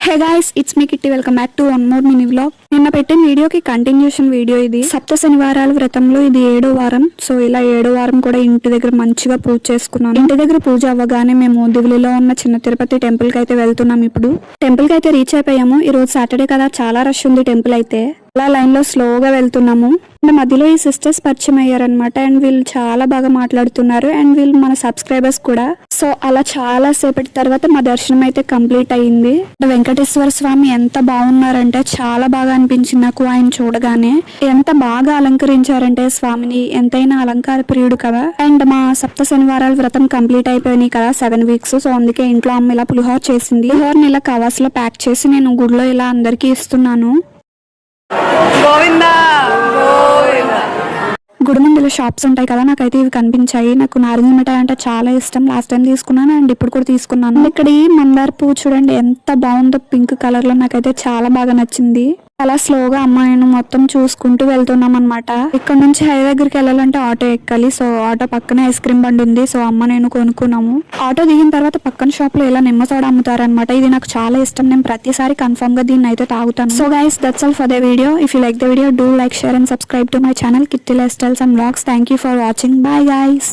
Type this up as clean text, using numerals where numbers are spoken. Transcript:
Hey guys, it's me kitty. Welcome back to one more mini vlog. నిన్న పెట్టిన వీడియోకి continuation video ఇది. సప్త శనివారాల వ్రతంలో ఇది 7వ వారం. సో ఇలా 7వ వారం కూడా ఇంటి దగ్గర మంచిగా పూజ చేసుకున్నాను. ఇంటి దగ్గర పూజ అవ్వగానే మేము దివిలిలో ఉన్న చిన్న తిరుపతి టెంపుల్ కి అయితే వెళ్తున్నాం. ఇప్పుడు టెంపుల్ కి అయితే రీచ్ అయిపోయాము. ఈ రోజు సాటర్డే కదా, చాలా రష్ ఉంది టెంపుల్ అయితే. అలా లైన్ లో స్లోగా వెళ్తున్నాము. మధ్యలో ఈ సిస్టర్స్ పరిచయం అయ్యారనమాట. అండ్ వీళ్ళు చాలా బాగా మాట్లాడుతున్నారు. అండ్ వీళ్ళు మన సబ్స్క్రైబర్స్ కూడా. సో అలా చాలా సేపటి తర్వాత మా దర్శనం అయితే కంప్లీట్ అయ్యింది. వెంకటేశ్వర స్వామి ఎంత బాగున్నారంటే చాలా బాగా అనిపించింది నాకు ఆయన చూడగానే. ఎంత బాగా అలంకరించారంటే స్వామిని, ఎంతైనా అలంకార ప్రియుడు కదా. అండ్ మా సప్త శనివారాల వ్రతం కంప్లీట్ అయిపోయినాయి కదా, 7 వీక్స్. సో అందుకే ఇంట్లో అమ్మ ఇలా పులిహోర చేసింది. పులిహోరని ఇలా కవర్స్ లో ప్యాక్ చేసి నేను గుడిలో ఇలా అందరికి ఇస్తున్నాను. గుడి ముందులో షాప్స్ ఉంటాయి కదా, నాకైతే ఇవి కనిపించాయి. నాకు నారింజ మిఠాయి అంటే చాలా ఇష్టం. లాస్ట్ టైం తీసుకున్నాను అండ్ ఇప్పుడు కూడా తీసుకున్నాను. ఇక్కడ ఈ మందార పువ్వు చూడండి ఎంత బాగుందో, పింక్ కలర్ లో. నాకైతే చాలా బాగా నచ్చింది. అలా స్లోగా అమ్మాయిని మొత్తం చూసుకుంటూ వెళ్తున్నాం అనమాట. ఇక్కడ నుంచి హైవే దగ్గరికి వెళ్ళాలంటే ఆటో ఎక్కాలి. సో ఆటో పక్కనే ఐస్ క్రీమ్ బండి ఉంది. సో అమ్మ నేను కొనుక్కున్నాము. ఆటో దిగిన తర్వాత పక్కన షాప్ లో ఇలా నిమ్మ సోడా అమ్ముతారనమాట. ఇది నాకు చాలా ఇష్టం. నేను ప్రతిసారి కన్ఫర్మ్ గా దీన్ని అయితే తాగుతాను. So guys, that's all for the video. If you like the video, do like, share and subscribe to my channel kitty life styles and vlogs. Thank you for watching. Bye guys.